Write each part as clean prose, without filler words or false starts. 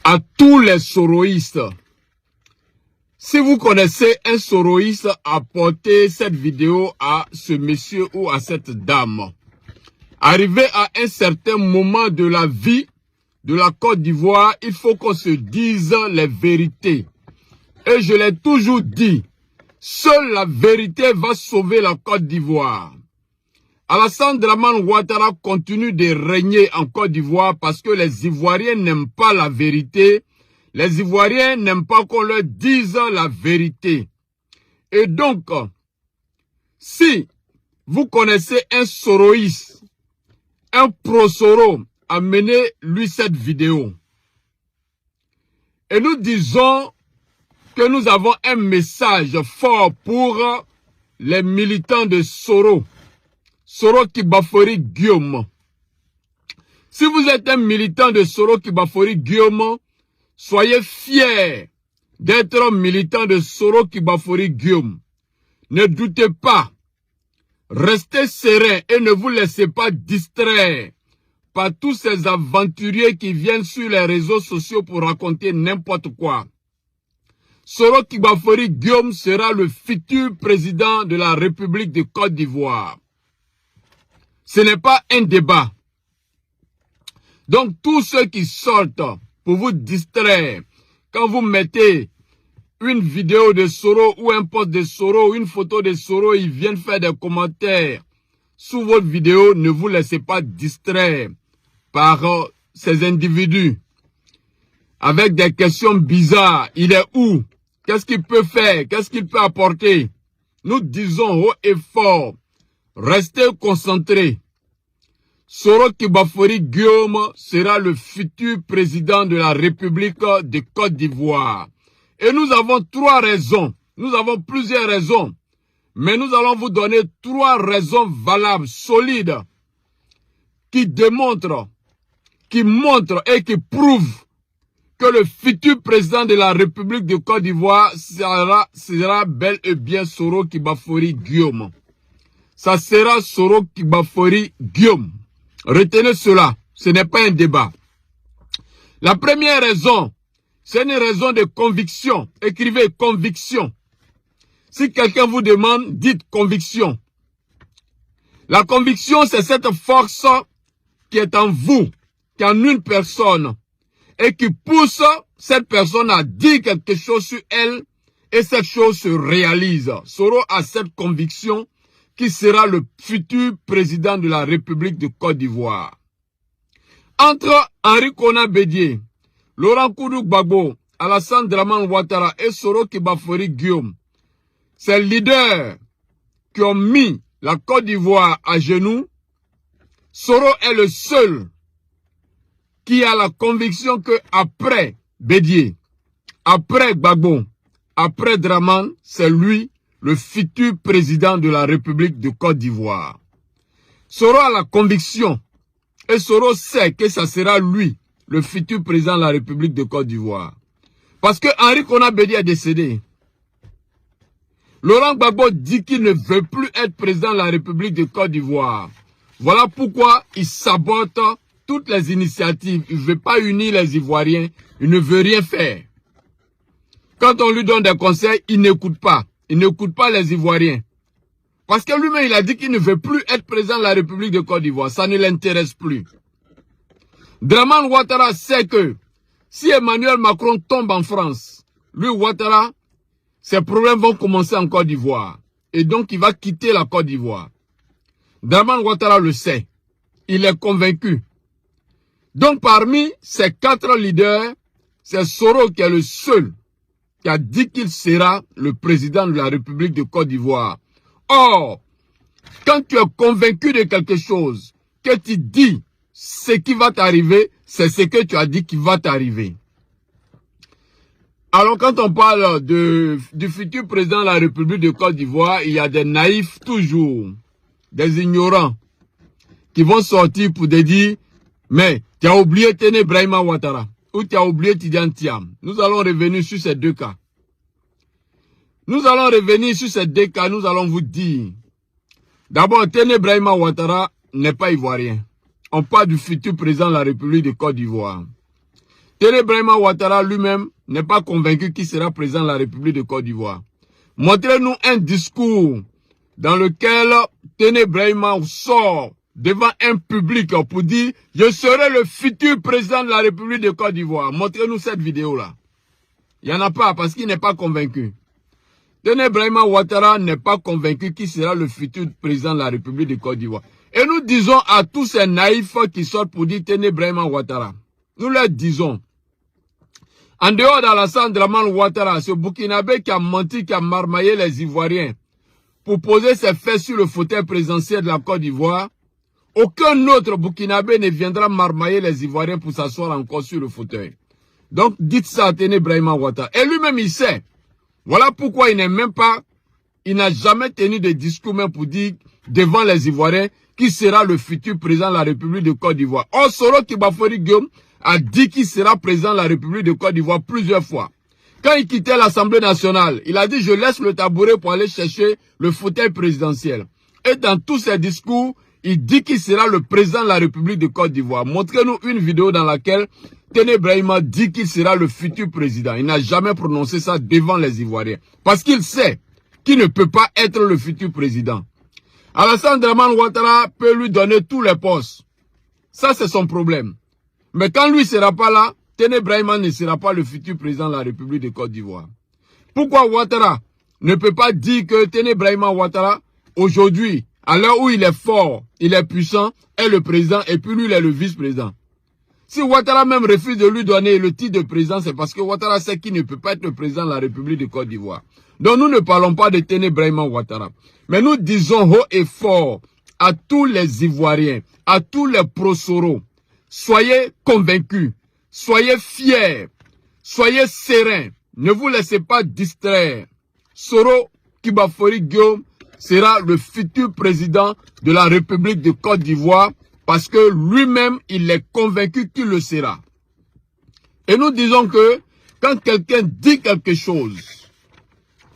à tous les soroïstes. Si vous connaissez un soroïste, apportez cette vidéo à ce monsieur ou à cette dame. Arrivé à un certain moment de la vie de la Côte d'Ivoire, il faut qu'on se dise les vérités. Et je l'ai toujours dit, seule la vérité va sauver la Côte d'Ivoire. Alassane Dramane Ouattara continue de régner en Côte d'Ivoire parce que les Ivoiriens n'aiment pas la vérité. Les Ivoiriens n'aiment pas qu'on leur dise la vérité. Et donc, si vous connaissez un soroïste, un pro-Soro, amenez-lui cette vidéo. Et nous disons que nous avons un message fort pour les militants de Soro. Soro Kibafori Guillaume. Si vous êtes un militant de Soro Kibafori Guillaume, soyez fiers d'être militant de Soro Kibafori Guillaume. Ne doutez pas. Restez serein et ne vous laissez pas distraire par tous ces aventuriers qui viennent sur les réseaux sociaux pour raconter n'importe quoi. Soro Kibafori Guillaume sera le futur président de la République de Côte d'Ivoire. Ce n'est pas un débat. Donc tous ceux qui sortent pour vous distraire, quand vous mettez une vidéo de Soro ou un post de Soro ou une photo de Soro, ils viennent faire des commentaires sous votre vidéo, ne vous laissez pas distraire par ces individus avec des questions bizarres. Il est où? Qu'est-ce qu'il peut faire? Qu'est-ce qu'il peut apporter? Nous disons haut et fort, restez concentrés. Soro Kibafori Guillaume sera le futur président de la République de Côte d'Ivoire. Et nous avons trois raisons. Nous avons plusieurs raisons. Mais nous allons vous donner trois raisons valables, solides, qui démontrent, qui montrent et qui prouvent que le futur président de la République de Côte d'Ivoire sera bel et bien Soro Kibafori Guillaume. Ça sera Soro Kibafori Guillaume. Retenez cela, ce n'est pas un débat. La première raison, c'est une raison de conviction. Écrivez conviction. Si quelqu'un vous demande, dites conviction. La conviction, c'est cette force qui est en vous, qui est en une personne, et qui pousse cette personne à dire quelque chose sur elle, et cette chose se réalise. Soro a cette conviction qui sera le futur président de la République de Côte d'Ivoire. Entre Henri Konan Bédié, Laurent Gbagbo, Alassane Dramane Ouattara et Soro Kibafori Guillaume, ces leaders qui ont mis la Côte d'Ivoire à genoux, Soro est le seul qui a la conviction que après Bédié, après Gbagbo, après Dramane, c'est lui le futur président de la République de Côte d'Ivoire. Soro a la conviction, et Soro sait que ça sera lui, le futur président de la République de Côte d'Ivoire. Parce que Henri Konan Bédié est décédé. Laurent Gbagbo dit qu'il ne veut plus être président de la République de Côte d'Ivoire. Voilà pourquoi il sabote toutes les initiatives. Il ne veut pas unir les Ivoiriens. Il ne veut rien faire. Quand on lui donne des conseils, il n'écoute pas. Il n'écoute pas les Ivoiriens. Parce que lui-même, il a dit qu'il ne veut plus être président de la République de Côte d'Ivoire. Ça ne l'intéresse plus. Dramane Ouattara sait que si Emmanuel Macron tombe en France, lui, Ouattara, ses problèmes vont commencer en Côte d'Ivoire. Et donc, il va quitter la Côte d'Ivoire. Dramane Ouattara le sait. Il est convaincu. Donc, parmi ces quatre leaders, c'est Soro qui est le seul qui a dit qu'il sera le président de la République de Côte d'Ivoire. Or, quand tu es convaincu de quelque chose, que tu dis ce qui va t'arriver, c'est ce que tu as dit qui va t'arriver. Alors, quand on parle du futur président de la République de Côte d'Ivoire, il y a des naïfs toujours, des ignorants, qui vont sortir pour te dire, mais tu as oublié Téné Brahima Ouattara. Ou tu as oublié Tidiane Thiam. Nous allons revenir sur ces deux cas. Nous allons revenir sur ces deux cas. Nous allons vous dire. D'abord, Téné Brahima Ouattara n'est pas ivoirien. On parle du futur président de la République de Côte d'Ivoire. Téné Brahima Ouattara lui-même n'est pas convaincu qu'il sera président de la République de Côte d'Ivoire. Montrez-nous un discours dans lequel Téné Brahima sort devant un public pour dire « Je serai le futur président de la République de Côte d'Ivoire ». Montrez-nous cette vidéo-là. Il n'y en a pas parce qu'il n'est pas convaincu. Téné Brahima Ouattara n'est pas convaincu qu'il sera le futur président de la République de Côte d'Ivoire. Et nous disons à tous ces naïfs qui sortent pour dire Téné Brahima Ouattara, nous leur disons, en dehors d'Alassane Dramane Ouattara, ce Burkinabé qui a menti, qui a marmaillé les Ivoiriens pour poser ses fesses sur le fauteuil présidentiel de la Côte d'Ivoire, aucun autre Burkinabé ne viendra marmailler les Ivoiriens pour s'asseoir encore sur le fauteuil. Donc dites ça à Téné Brahima Ouattara. Et lui-même il sait. Voilà pourquoi il n'est même pas, il n'a jamais tenu de discours même pour dire devant les Ivoiriens qui sera le futur président de la République de Côte d'Ivoire. Or, Soro Kibafori Guillaume a dit qu'il sera président de la République de Côte d'Ivoire plusieurs fois. Quand il quittait l'Assemblée nationale, il a dit « Je laisse le tabouret pour aller chercher le fauteuil présidentiel ». Et dans tous ses discours, il dit qu'il sera le président de la République de Côte d'Ivoire. Montrez-nous une vidéo dans laquelle Téné Brahima dit qu'il sera le futur président. Il n'a jamais prononcé ça devant les Ivoiriens. Parce qu'il sait qu'il ne peut pas être le futur président. Alassane Dramane Ouattara peut lui donner tous les postes. Ça, c'est son problème. Mais quand lui ne sera pas là, Téné Brahima ne sera pas le futur président de la République de Côte d'Ivoire. Pourquoi Ouattara ne peut pas dire que Téné Brahima Ouattara, aujourd'hui, à l'heure où il est fort, il est puissant, est le président et puis lui, il est le vice-président. Si Ouattara même refuse de lui donner le titre de président, c'est parce que Ouattara sait qu'il ne peut pas être le président de la République de Côte d'Ivoire. Donc nous ne parlons pas de Téné Brahima Ouattara. Mais nous disons haut et fort à tous les Ivoiriens, à tous les pro-Soro, soyez convaincus, soyez fiers, soyez sereins, ne vous laissez pas distraire. Soro Kibafori Guillaume sera le futur président de la République de Côte d'Ivoire parce que lui-même, il est convaincu qu'il le sera. Et nous disons que quand quelqu'un dit quelque chose,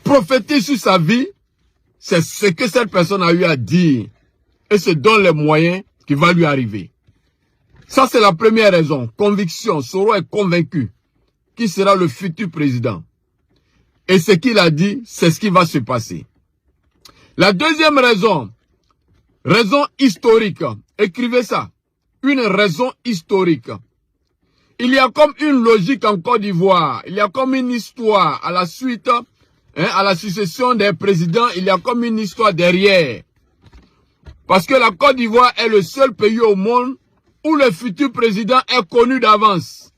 prophétise sur sa vie, c'est ce que cette personne a eu à dire et se donne les moyens qui va lui arriver. Ça, c'est la première raison. Conviction. Soro est convaincu qu'il sera le futur président. Et ce qu'il a dit, c'est ce qui va se passer. La deuxième raison, raison historique. Écrivez ça. Une raison historique. Il y a comme une logique en Côte d'Ivoire. Il y a comme une histoire à la suite, à la succession des présidents. Il y a comme une histoire derrière. Parce que la Côte d'Ivoire est le seul pays au monde où le futur président est connu d'avance.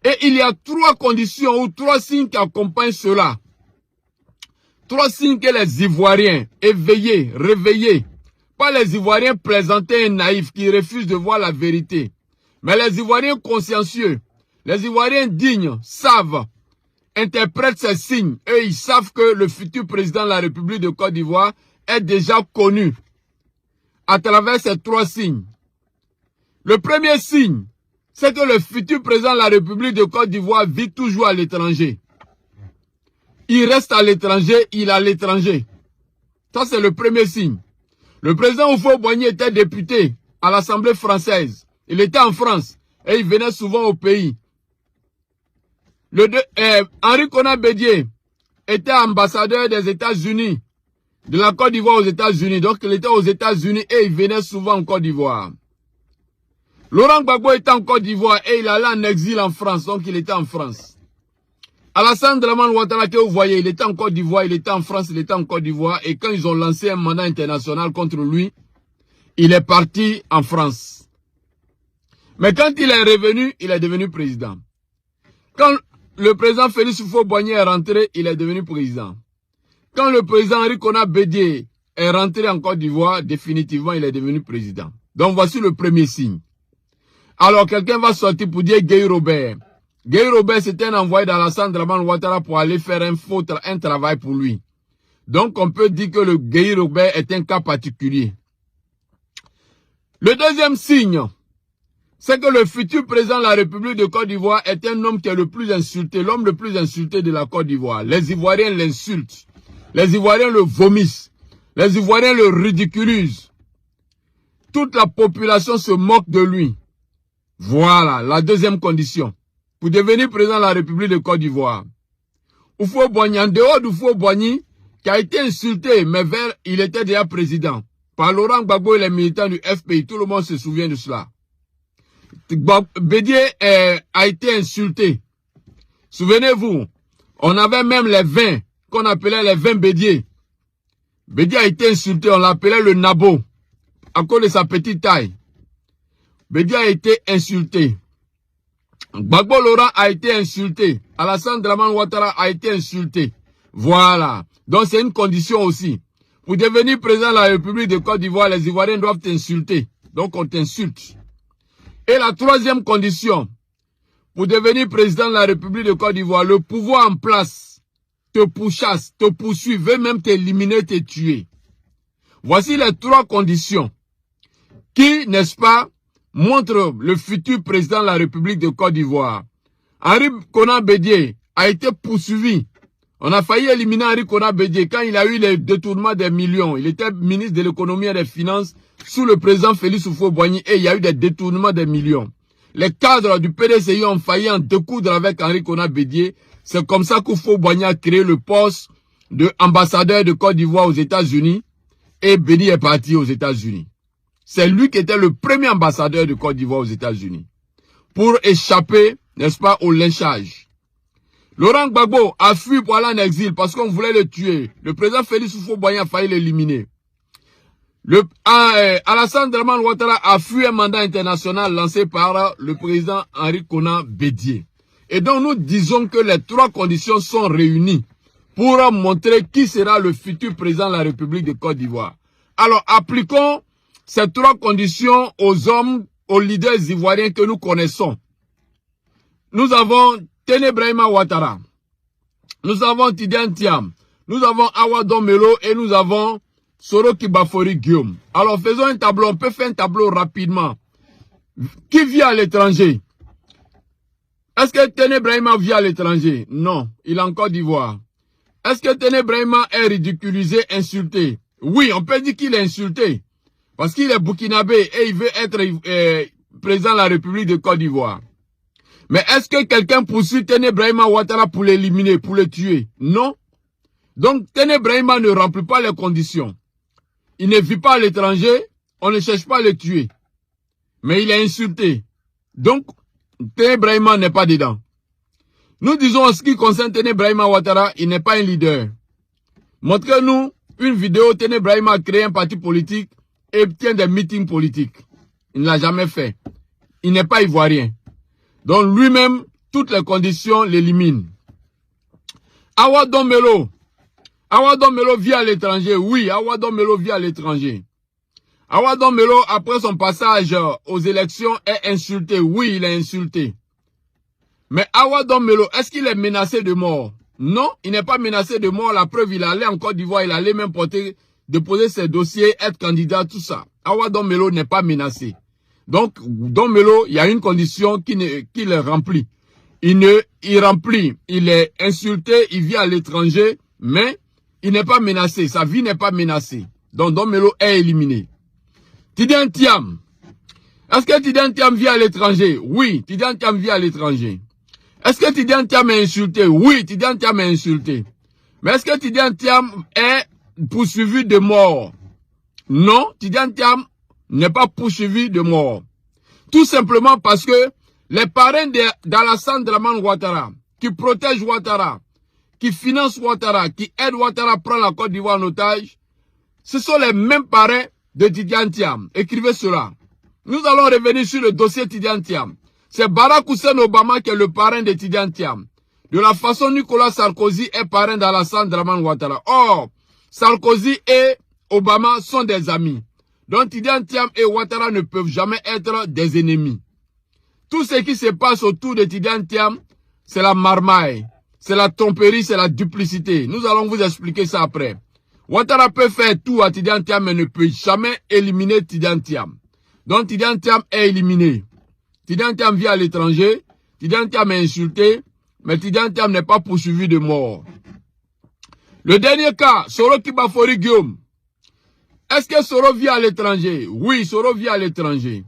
Et il y a 3 conditions ou 3 signes qui accompagnent cela. 3 signes que les Ivoiriens éveillés, réveillés, pas les Ivoiriens plaisantés et naïfs qui refusent de voir la vérité, mais les Ivoiriens consciencieux, les Ivoiriens dignes, savent, interprètent ces signes. Eux, ils savent que le futur président de la République de Côte d'Ivoire est déjà connu à travers ces 3 signes. Le premier signe, c'est que le futur président de la République de Côte d'Ivoire vit toujours à l'étranger. Il reste à l'étranger, il est à l'étranger. Ça, c'est le premier signe. Le président Houphouët-Boigny était député à l'Assemblée française. Il était en France et il venait souvent au pays. Henri Konan Bédié était ambassadeur des États-Unis, de la Côte d'Ivoire aux États-Unis. Donc, il était aux États-Unis et il venait souvent en Côte d'Ivoire. Laurent Gbagbo était en Côte d'Ivoire et il allait en exil en France, donc il était en France. Alassane Dramane Ouattara que vous voyez, il était en Côte d'Ivoire, il était en France, il était en Côte d'Ivoire et quand ils ont lancé un mandat international contre lui, il est parti en France. Mais quand il est revenu, il est devenu président. Quand le président Félix Houphouët-Boigny est rentré, il est devenu président. Quand le président Henri Konan Bédié est rentré en Côte d'Ivoire, définitivement, il est devenu président. Donc voici le premier signe. Alors quelqu'un va sortir pour dire Guy Robert. Guy Robert, c'était un envoyé d'Alassane Dramane Ouattara pour aller faire un travail pour lui. Donc on peut dire que le Guy Robert est un cas particulier. Le deuxième signe, c'est que le futur président de la République de Côte d'Ivoire est un homme qui est le plus insulté, l'homme le plus insulté de la Côte d'Ivoire. Les Ivoiriens l'insultent. Les Ivoiriens le vomissent. Les Ivoiriens le ridiculisent. Toute la population se moque de lui. Voilà, la deuxième condition. pour devenir président de la République de Côte d'Ivoire. Houphouët-Boigny, en dehors d'Houphouët-Boigny, qui a été insulté, mais il était déjà président. Par Laurent Gbagbo et les militants du FPI, tout le monde se souvient de cela. Bédié a été insulté. Souvenez-vous, on avait même les vins, qu'on appelait les vins Bédié. Bédié a été insulté, on l'appelait le Nabo, à cause de sa petite taille. Bédié a été insulté. Gbagbo Laurent a été insulté. Alassane Dramane Ouattara a été insulté. Voilà. Donc c'est une condition aussi. Pour devenir président de la République de Côte d'Ivoire, les Ivoiriens doivent t'insulter. Donc on t'insulte. Et la troisième condition, pour devenir président de la République de Côte d'Ivoire, le pouvoir en place te pourchasse, te poursuit, veut même t'éliminer, te tuer. Voici les trois conditions qui, n'est-ce pas, montrent le futur président de la République de Côte d'Ivoire. Henri Konan Bédié a été poursuivi. On a failli éliminer Henri Konan Bédié quand il a eu les détournements des millions. Il était ministre de l'économie et des finances sous le président Félix Houphouët-Boigny et il y a eu des détournements des millions. Les cadres du PDCI ont failli en découdre avec Henri Konan Bédié. C'est comme ça qu'Houphouët-Boigny a créé le poste d'ambassadeur de Côte d'Ivoire aux États-Unis et Bédié est parti aux États-Unis. C'est lui qui était le premier ambassadeur de Côte d'Ivoire aux États-Unis pour échapper, n'est-ce pas, au lynchage. Laurent Gbagbo a fui pour aller en exil parce qu'on voulait le tuer. Le président Félix Houphouët-Boigny a failli l'éliminer. Alassane Dramane Ouattara a fui un mandat international lancé par le président Henri Konan Bédié. Et donc nous disons que les trois conditions sont réunies pour montrer qui sera le futur président de la République de Côte d'Ivoire. Alors appliquons ces trois conditions aux hommes, aux leaders ivoiriens que nous connaissons. Nous avons Téné Brahima Ouattara, nous avons Tidiane Thiam, nous avons Awa Domelo et nous avons Soro Kibafori Guillaume. Alors faisons un tableau, on peut faire un tableau rapidement. Qui vit à l'étranger? Est-ce que Téné Brahima vit à l'étranger? Non, il est en Côte d'Ivoire. Est-ce que Téné Brahima est ridiculisé, insulté? Oui, on peut dire qu'il est insulté. Parce qu'il est burkinabé et il veut être président de la République de Côte d'Ivoire. Mais est-ce que quelqu'un poursuit Téné Brahima Ouattara pour l'éliminer, pour le tuer? Non. Donc Téné Brahima ne remplit pas les conditions. Il ne vit pas à l'étranger, on ne cherche pas à le tuer. Mais il est insulté. Donc Téné Brahima n'est pas dedans. Nous disons en ce qui concerne Téné Brahima Ouattara, il n'est pas un leader. Montrez-nous une vidéo, Téné Brahima a créé un parti politique et tient des meetings politiques. Il ne l'a jamais fait. Il n'est pas ivoirien. Donc lui-même, toutes les conditions l'éliminent. Awa Domelo. Awa Domelo vit à l'étranger. Oui, Awa Domelo vit à l'étranger. Awa Domelo, après son passage aux élections, est insulté. Oui, il est insulté. Mais Awa Domelo, est-ce qu'il est menacé de mort? Non, il n'est pas menacé de mort. La preuve, il allait en Côte d'Ivoire, il allait même déposer ses dossiers, être candidat, tout ça. Awa Domelo n'est pas menacé. Donc, Domelo, il y a une condition qu'il remplit. Il remplit, il est insulté, il vit à l'étranger, mais il n'est pas menacé. Sa vie n'est pas menacée. Donc, Domelo est éliminé. Tidiane Thiam. Est-ce que Tidiane Thiam vit à l'étranger? Oui, Tidiane Thiam vit à l'étranger. Est-ce que Tidiane Thiam est insulté? Oui, Tidiane Thiam est insulté. Mais est-ce que Tidiane Thiam est poursuivi de mort? Non, Tidiane Thiam n'est pas poursuivi de mort. Tout simplement parce que les parrains d'Alassane Dramane Ouattara, qui protègent Ouattara, qui financent Ouattara, qui aident Ouattara à prendre la Côte d'Ivoire en otage, ce sont les mêmes parrains de Tidiane Thiam. Écrivez cela. Nous allons revenir sur le dossier Tidiane Thiam. C'est Barack Hussein Obama qui est le parrain de Tidiane Thiam. De la façon Nicolas Sarkozy est parrain d'Alassane Dramane Ouattara. Or, Sarkozy et Obama sont des amis. Donc Tidiane Thiam et Ouattara ne peuvent jamais être des ennemis. Tout ce qui se passe autour de Tidiane Thiam, c'est la marmaille, c'est la tromperie, c'est la duplicité. Nous allons vous expliquer ça après. Ouattara peut faire tout à Tidiane Thiam, mais ne peut jamais éliminer Tidiane Thiam. Donc Tidiane Thiam est éliminé. Tidiane Thiam vit à l'étranger, Tidiane Thiam est insulté, mais Tidiane Thiam n'est pas poursuivi de mort. Le dernier cas, Soro Kibafori Guillaume. Est-ce que Soro vit à l'étranger? Oui, Soro vit à l'étranger.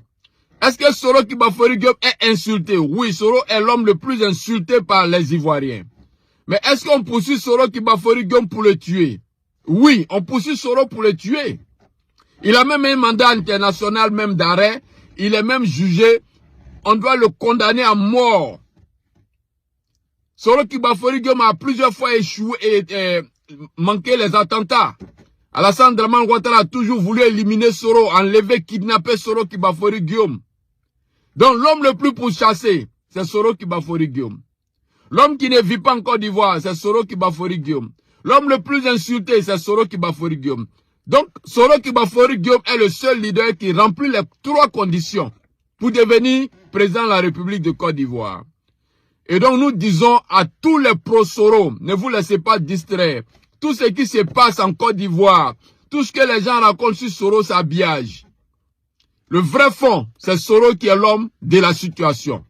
Est-ce que Soro Kibafori Diop est insulté? Oui, Soro est l'homme le plus insulté par les Ivoiriens. Mais est-ce qu'on poursuit Soro Kibafori Diop pour le tuer? Oui, on poursuit Soro pour le tuer. Il a même un mandat international même d'arrêt. Il est même jugé. On doit le condamner à mort. Soro Kibafori Diop a plusieurs fois échoué et manqué les attentats. Alassane Dramane Ouattara a toujours voulu éliminer Soro, enlever, kidnapper Soro Kibafori Diop. Donc l'homme le plus pourchassé, c'est Soro Kibafori Diop. L'homme qui ne vit pas en Côte d'Ivoire, c'est Soro Kibafori Diop. L'homme le plus insulté, c'est Soro Kibafori Diop. Donc, Soro Kibafori Diop est le seul leader qui remplit les 3 conditions pour devenir président de la République de Côte d'Ivoire. Et donc, nous disons à tous les pro-Soro, ne vous laissez pas distraire. Tout ce qui se passe en Côte d'Ivoire, tout ce que les gens racontent sur Soro, c'est habillage. Le vrai fond, c'est Soro qui est l'homme de la situation.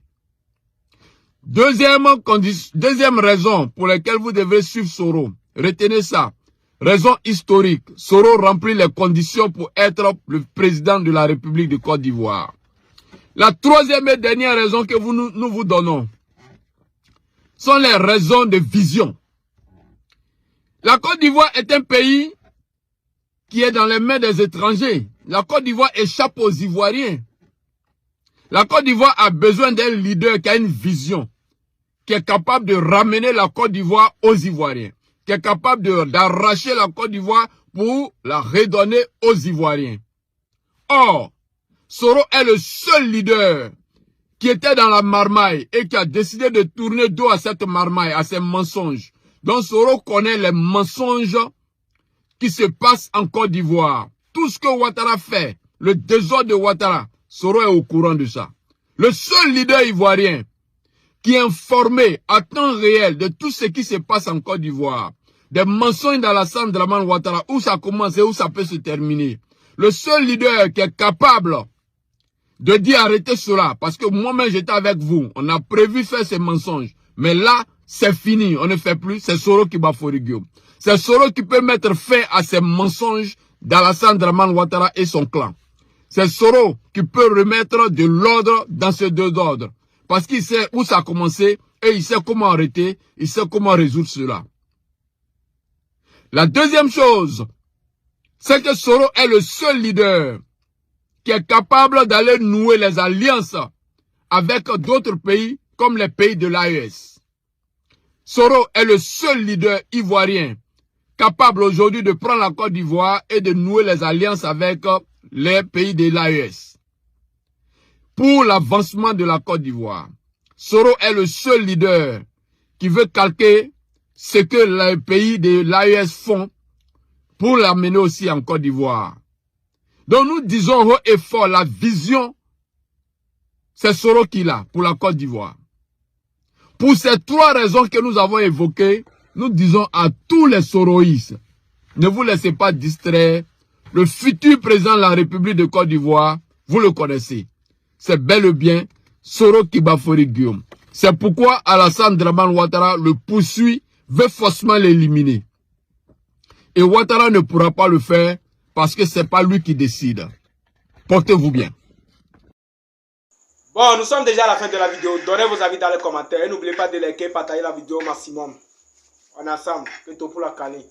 Deuxième raison pour laquelle vous devez suivre Soro, retenez ça. Raison historique, Soro remplit les conditions pour être le président de la République de Côte d'Ivoire. La troisième et dernière raison que nous vous donnons sont les raisons de vision. La Côte d'Ivoire est un pays qui est dans les mains des étrangers. La Côte d'Ivoire échappe aux Ivoiriens. La Côte d'Ivoire a besoin d'un leader qui a une vision, qui est capable de ramener la Côte d'Ivoire aux Ivoiriens, qui est capable d'arracher la Côte d'Ivoire pour la redonner aux Ivoiriens. Or, Soro est le seul leader qui était dans la marmaille et qui a décidé de tourner dos à cette marmaille, à ces mensonges. Donc Soro connaît les mensonges qui se passent en Côte d'Ivoire. Tout ce que Ouattara fait, le désordre de Ouattara, Soro est au courant de ça. Le seul leader ivoirien qui est informé à temps réel de tout ce qui se passe en Côte d'Ivoire, des mensonges d'Alassane Dramane Ouattara, où ça commence et où ça peut se terminer. Le seul leader qui est capable de dire arrêtez cela, parce que moi-même j'étais avec vous, on a prévu faire ces mensonges, mais là, c'est fini, on ne fait plus, c'est Soro Kibafori Diop. C'est Soro qui peut mettre fin à ces mensonges d'Alassane Dramane Ouattara et son clan. C'est Soro qui peut remettre de l'ordre dans ce désordre. Parce qu'il sait où ça a commencé et il sait comment arrêter, il sait comment résoudre cela. La deuxième chose, c'est que Soro est le seul leader qui est capable d'aller nouer les alliances avec d'autres pays comme les pays de l'AES. Soro est le seul leader ivoirien capable aujourd'hui de prendre la Côte d'Ivoire et de nouer les alliances avec les pays de l'AES. Pour l'avancement de la Côte d'Ivoire, Soro est le seul leader qui veut calquer ce que les pays de l'AES font pour l'amener aussi en Côte d'Ivoire. Donc nous disons haut et fort, la vision, c'est Soro qui l'a pour la Côte d'Ivoire. Pour ces 3 raisons que nous avons évoquées, nous disons à tous les soroïstes, ne vous laissez pas distraire. Le futur président de la République de Côte d'Ivoire, vous le connaissez. C'est bel et bien Soro Kibafori Diop. C'est pourquoi Alassane Dramane Ouattara le poursuit, veut forcément l'éliminer. Et Ouattara ne pourra pas le faire parce que c'est pas lui qui décide. Portez-vous bien. Bon, nous sommes déjà à la fin de la vidéo. Donnez vos avis dans les commentaires. Et n'oubliez pas de liker et partager la vidéo au maximum. On est ensemble. Que tout pour la caler.